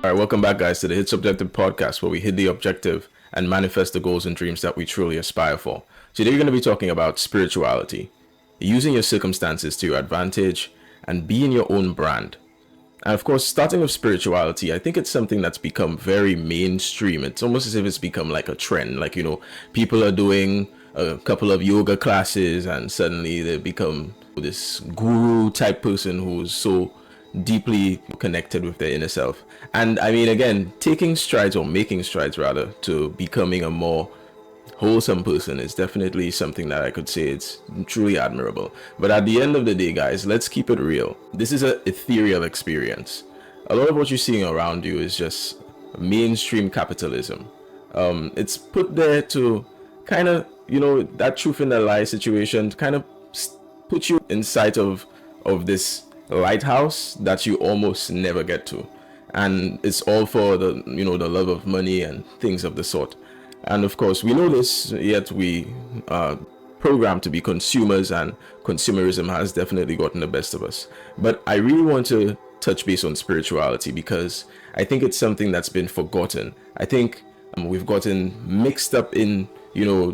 All right, welcome back, guys, to the Hit Subjective podcast, where we hit the objective and manifest the goals and dreams that we truly aspire for. Today, we're going to be talking about spirituality, using your circumstances to your advantage, and being your own brand. And of course, starting with spirituality, I think it's something that's become very mainstream. It's almost as if it's become like a trend. Like, people are doing a couple of yoga classes and suddenly they become this guru type person who's so deeply connected with their inner self. And I mean, again, making strides rather, to becoming a more wholesome person is definitely something that I could say it's truly admirable. But at the end of the day, guys, let's keep it real. This is an ethereal experience. A lot of what you're seeing around you is just mainstream capitalism. It's put there to kind of, that truth in the lie situation, to kind of put you in sight of this lighthouse that you almost never get to. And it's all for the love of money and things of the sort. And of course, we know this, yet we are programmed to be consumers, and consumerism has definitely gotten the best of us. But I really want to touch base on spirituality because I think it's something that's been forgotten. I think we've gotten mixed up in,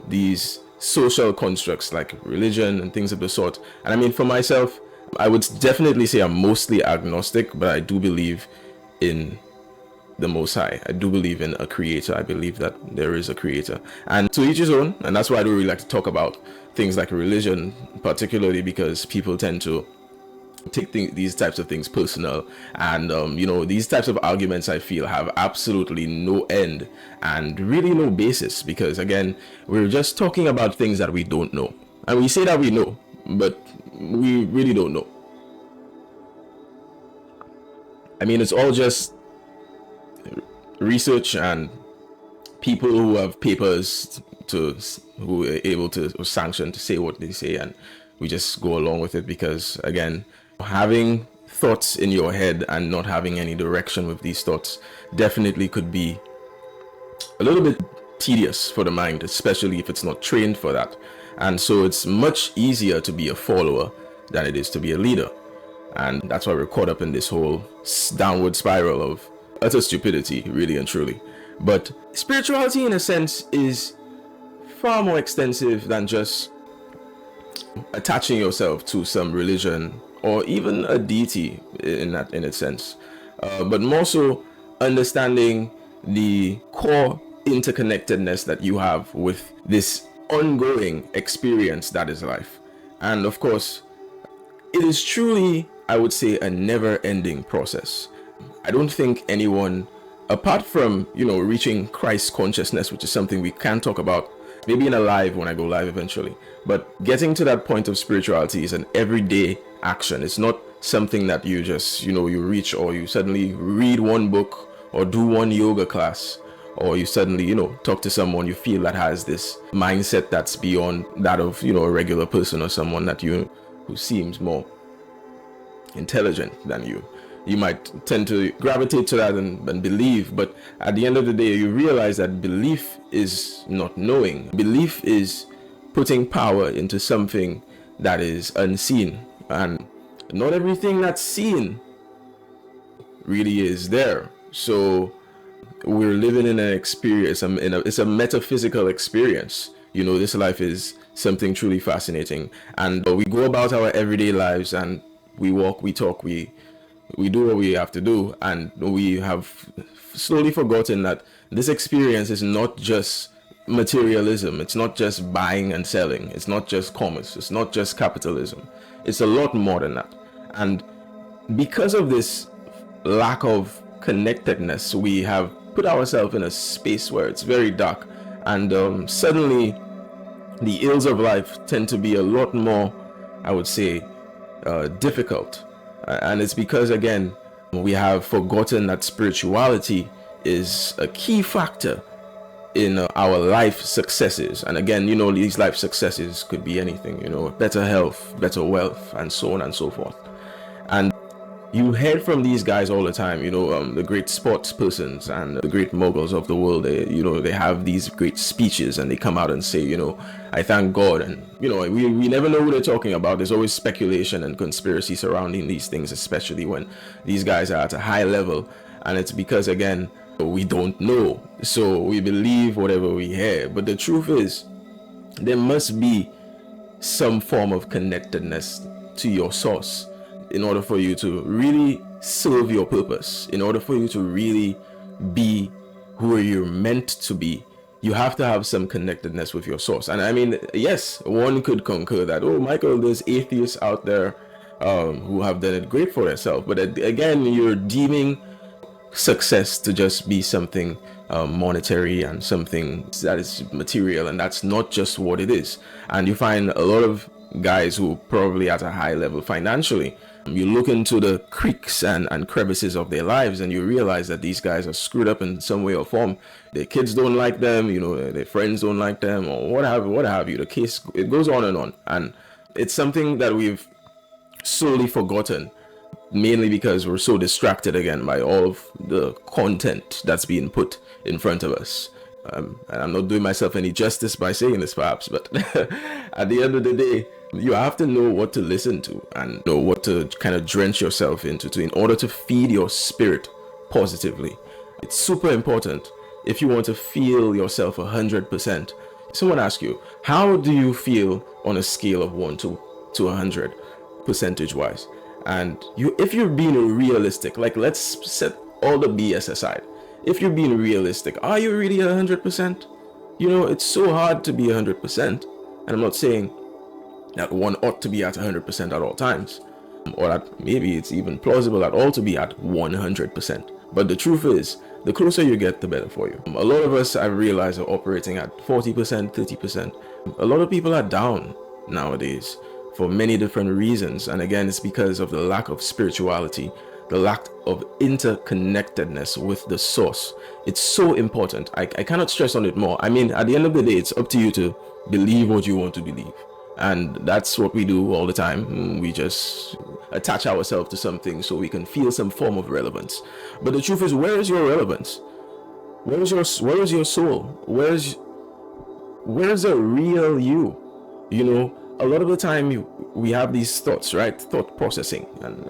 these social constructs like religion and things of the sort. And I mean, for myself, I would definitely say I'm mostly agnostic, but I do believe in the Most High. I do believe in a creator. I believe that there is a creator, and to each his own. And that's why I don't really like to talk about things like religion, particularly because people tend to take these types of things personal. And these types of arguments, I feel, have absolutely no end and really no basis, because again, we're just talking about things that we don't know, and we say that we know, but we really don't know. I mean, it's all just research and people who have papers who are able to sanction to say what they say, and we just go along with it because, again, having thoughts in your head and not having any direction with these thoughts definitely could be a little bit tedious for the mind, especially if it's not trained for that. And so it's much easier to be a follower than it is to be a leader. And that's why we're caught up in this whole downward spiral of utter stupidity, really and truly. But spirituality, in a sense, is far more extensive than just attaching yourself to some religion or even a deity in a sense, but more so understanding the core interconnectedness that you have with this ongoing experience that is life. And of course, it is truly, I would say, a never-ending process. I don't think anyone, apart from, reaching Christ consciousness, which is something we can talk about maybe in a live when I go live eventually, but getting to that point of spirituality is an everyday action. It's not something that you just, you reach, or you suddenly read one book or do one yoga class, or you suddenly, talk to someone you feel that has this mindset that's beyond that of, a regular person or someone that who seems more intelligent than you. You might tend to gravitate to that and believe, but at the end of the day, you realize that belief is not knowing. Belief is putting power into something that is unseen, and not everything that's seen really is there. So we're living in an experience, it's a metaphysical experience. This life is something truly fascinating, and we go about our everyday lives, and we walk, we talk, we do what we have to do, and we have slowly forgotten that this experience is not just materialism. It's not just buying and selling. It's not just commerce. It's not just capitalism. It's a lot more than that. And because of this lack of connectedness, we have put ourselves in a space where it's very dark, and suddenly the ills of life tend to be a lot more, I would say, difficult. And it's because, again, we have forgotten that spirituality is a key factor in our life successes. And again, these life successes could be anything, better health, better wealth, and so on and so forth. And you hear from these guys all the time, the great sports persons and the great moguls of the world. They have these great speeches, and they come out and say, I thank God. And we never know who they're talking about. There's always speculation and conspiracy surrounding these things, especially when these guys are at a high level. And it's because, again, we don't know. So we believe whatever we hear. But the truth is, there must be some form of connectedness to your source in order for you to really serve your purpose, in order for you to really be who you're meant to be. You have to have some connectedness with your source. And I mean, yes, one could concur that, oh, Michael, there's atheists out there who have done it great for themselves. But again, you're deeming success to just be something monetary and something that is material, and that's not just what it is. And you find a lot of guys who probably at a high level financially, you look into the creaks and crevices of their lives, and you realize that these guys are screwed up in some way or form. Their kids don't like them, their friends don't like them, or what have you. The case, it goes on, and it's something that we've solely forgotten, mainly because we're so distracted again by all of the content that's being put in front of us. And I'm not doing myself any justice by saying this, perhaps, but at the end of the day, you have to know what to listen to and know what to kind of drench yourself into in order to feed your spirit positively. It's super important if you want to feel yourself 100%. Someone asks you, how do you feel on a scale of 1 to 100 percentage-wise? And if you're being realistic, like, let's set all the BS aside. If you're being realistic, are you really 100%? It's so hard to be 100%. And I'm not saying that one ought to be at 100% at all times, or that maybe it's even plausible at all to be at 100%. But the truth is, the closer you get, the better for you. A lot of us, I've realized, are operating at 40%, 30%. A lot of people are down nowadays for many different reasons. And again, it's because of the lack of spirituality, the lack of interconnectedness with the source. It's so important. I cannot stress on it more. I mean, at the end of the day, it's up to you to believe what you want to believe. And that's what we do all the time. We just attach ourselves to something so we can feel some form of relevance. But the truth is, where is your relevance? Where is your soul? Where's the real you? A lot of the time we have these thoughts, right? Thought processing, and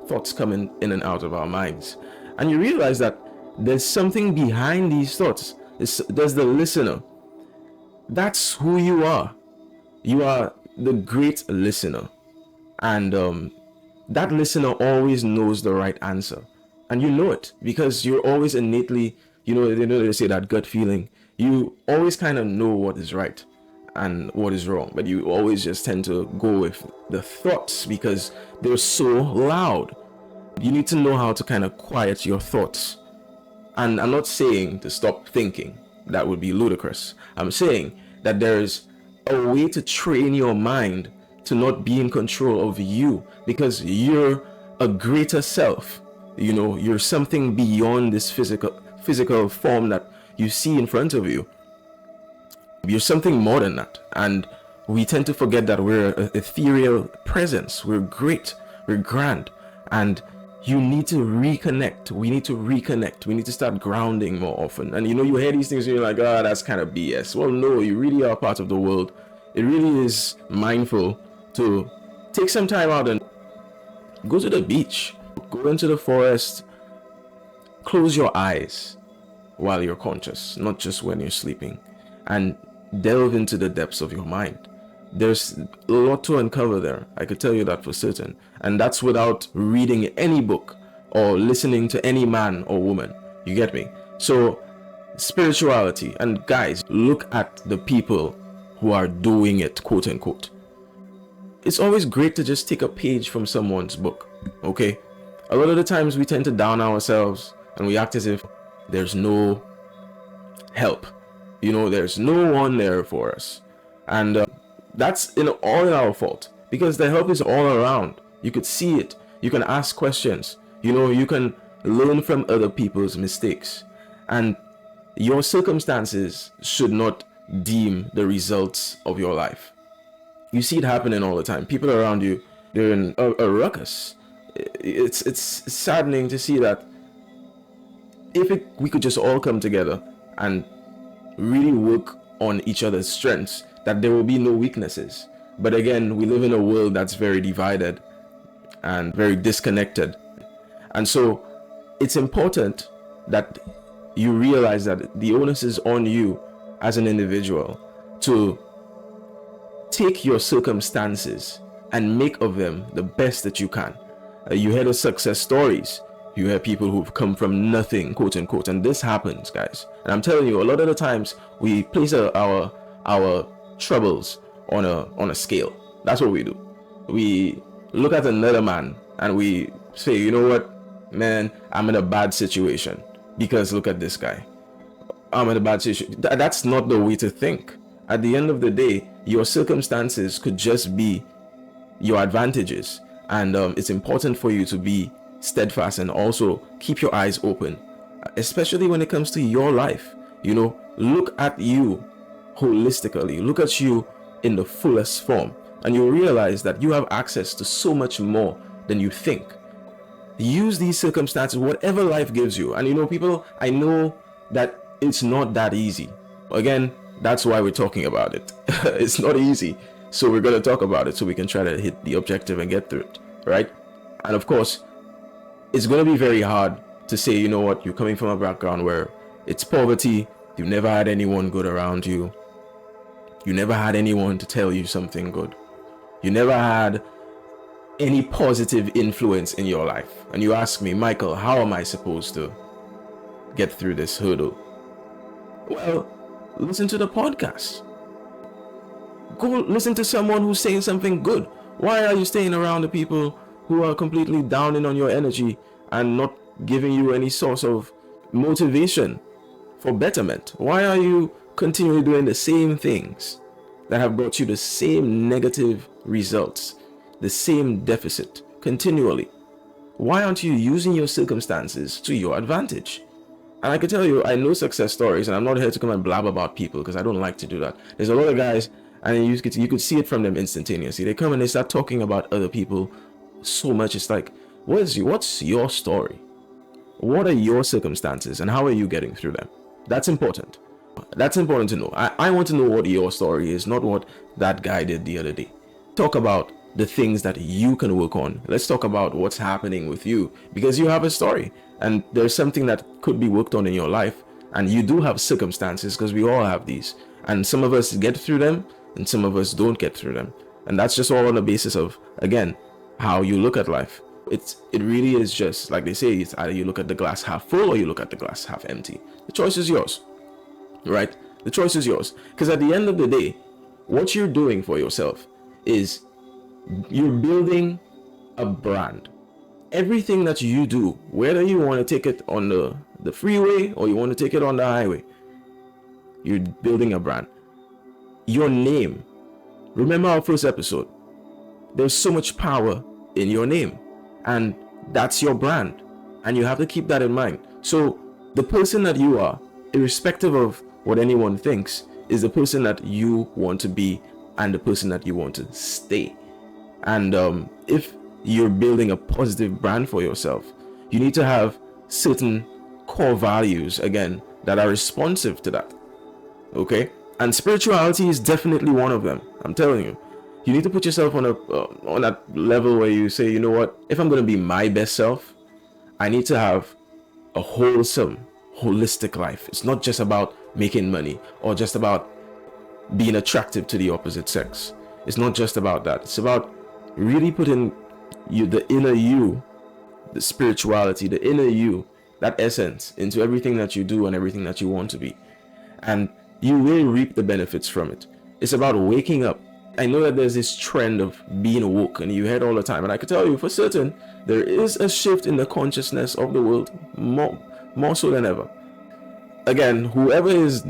thoughts coming in and out of our minds. And you realize that there's something behind these thoughts. There's the listener. That's who you are. You are the great listener. And that listener always knows the right answer. And you know it because you're always innately, they say that gut feeling. You always kind of know what is right and what is wrong, but you always just tend to go with the thoughts because they're so loud. You need to know how to kind of quiet your thoughts. And I'm not saying to stop thinking. That would be ludicrous. I'm saying that there's a way to train your mind to not be in control of you, because you're a greater self. You're something beyond this physical form that you see in front of you. You're something more than that. And we tend to forget that we're an ethereal presence. We're great. We're grand. And you need to reconnect. We need to reconnect. We need to start grounding more often. And you hear these things and you're like, oh, that's kind of BS. Well, no, you really are part of the world. It really is mindful to take some time out and go to the beach, go into the forest, close your eyes while you're conscious, not just when you're sleeping, and delve into the depths of your mind. There's a lot to uncover there. I could tell you that for certain. And that's without reading any book or listening to any man or woman. You get me? So spirituality, and guys, look at the people who are doing it, quote unquote. It's always great to just take a page from someone's book, okay? A lot of the times we tend to down ourselves and we act as if there's no help. There's no one there for us. And that's all in our fault, because the help is all around. You could see it. You can ask questions. You can learn from other people's mistakes. And your circumstances should not deem the results of your life. You see it happening all the time. People around you, they're in a ruckus. It's saddening to see that if we could just all come together and really work on each other's strengths, that there will be no weaknesses. But again, we live in a world that's very divided and very disconnected. And so it's important that you realize that the onus is on you as an individual to take your circumstances and make of them the best that you can. You hear the success stories. You hear people who've come from nothing, quote unquote, and this happens, guys. And I'm telling you, a lot of the times we place our troubles on a scale. That's what we do. We look at another man and we say, you know what, man, I'm in a bad situation because look at this guy. I'm in a bad situation. That's not the way to think. At the end of the day, your circumstances could just be your advantages, and it's important for you to be steadfast and also keep your eyes open, especially when it comes to your life. Look at you holistically, look at you in the fullest form, and you'll realize that you have access to so much more than you think. Use these circumstances, whatever life gives you. And people, I know that it's not that easy. Again, that's why we're talking about it. It's not easy. So we're going to talk about it so we can try to hit the objective and get through it, right? And of course, it's going to be very hard to say, you know what, you're coming from a background where it's poverty, you've never had anyone good around you, you never had anyone to tell you something good, you never had any positive influence in your life. And you ask me, Michael, how am I supposed to get through this hurdle? Well, listen to the podcast. Go listen to someone who's saying something good. Why are you staying around the people who are completely downing on your energy and not giving you any source of motivation for betterment? Why are you continually doing the same things that have brought you the same negative results, the same deficit continually? Why aren't you using your circumstances to your advantage? And I can tell you, I know success stories, and I'm not here to come and blab about people because I don't like to do that. There's a lot of guys, and you could see it from them instantaneously. They come and they start talking about other people so much. It's like, what's your story? What are your circumstances, and how are you getting through them? That's important. That's important to know. I want to know what your story is, not what that guy did the other day. Talk about the things that you can work on. Let's talk about what's happening with you, because you have a story and there's something that could be worked on in your life, and you do have circumstances, because we all have these, and some of us get through them and some of us don't get through them, and that's just all on the basis of, again, how you look at life. It really is just like they say, it's either you look at the glass half full or you look at the glass half empty. The choice is yours, right? The choice is yours, because at the end of the day, what you're doing for yourself is you're building a brand. Everything that you do, whether you want to take it on the freeway or you want to take it on the highway, you're building a brand. Your name, remember our first episode, there's so much power in your name, and that's your brand, and you have to keep that in mind. So the person that you are, irrespective of what anyone thinks, is the person that you want to be and the person that you want to stay. And if you're building a positive brand for yourself, you need to have certain core values, again, that are responsive to that. Okay? And spirituality is definitely one of them. I'm telling you. You need to put yourself on that level where you say, you know what? If I'm going to be my best self, I need to have a wholesome, holistic life. It's not just about making money or just about being attractive to the opposite sex. It's not just about that. It's about really putting the inner you, the spirituality, the inner you, that essence into everything that you do and everything that you want to be. And you will reap the benefits from it. It's about waking up. I know that there's this trend of being woke, and you hear it all the time. And I can tell you for certain, there is a shift in the consciousness of the world, more so than ever. Again, whoever is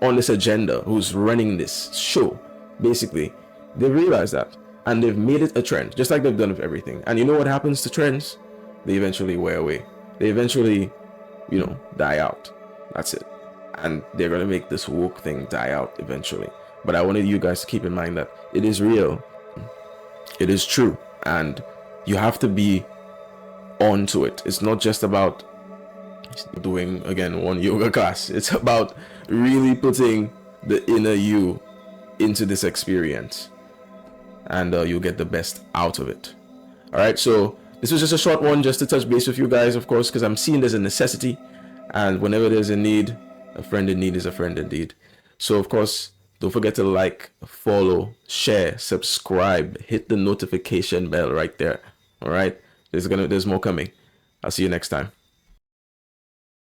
on this agenda, who's running this show, basically, they realize that. And they've made it a trend, just like they've done with everything. And you know what happens to trends? They eventually wear away. They eventually, die out. That's it. And they're going to make this woke thing die out eventually. But I wanted you guys to keep in mind that it is real. It is true. And you have to be on to it. It's not just about doing, again, one yoga class. It's about really putting the inner you into this experience. And you'll get the best out of it. All right, so This was just a short one just to touch base with you guys, of course, because I'm seeing there's a necessity. And whenever there's a need, a friend in need is a friend indeed. So, of course, don't forget to like, follow, share, subscribe, hit the notification bell right there. All right? There's more coming. I'll see you next time.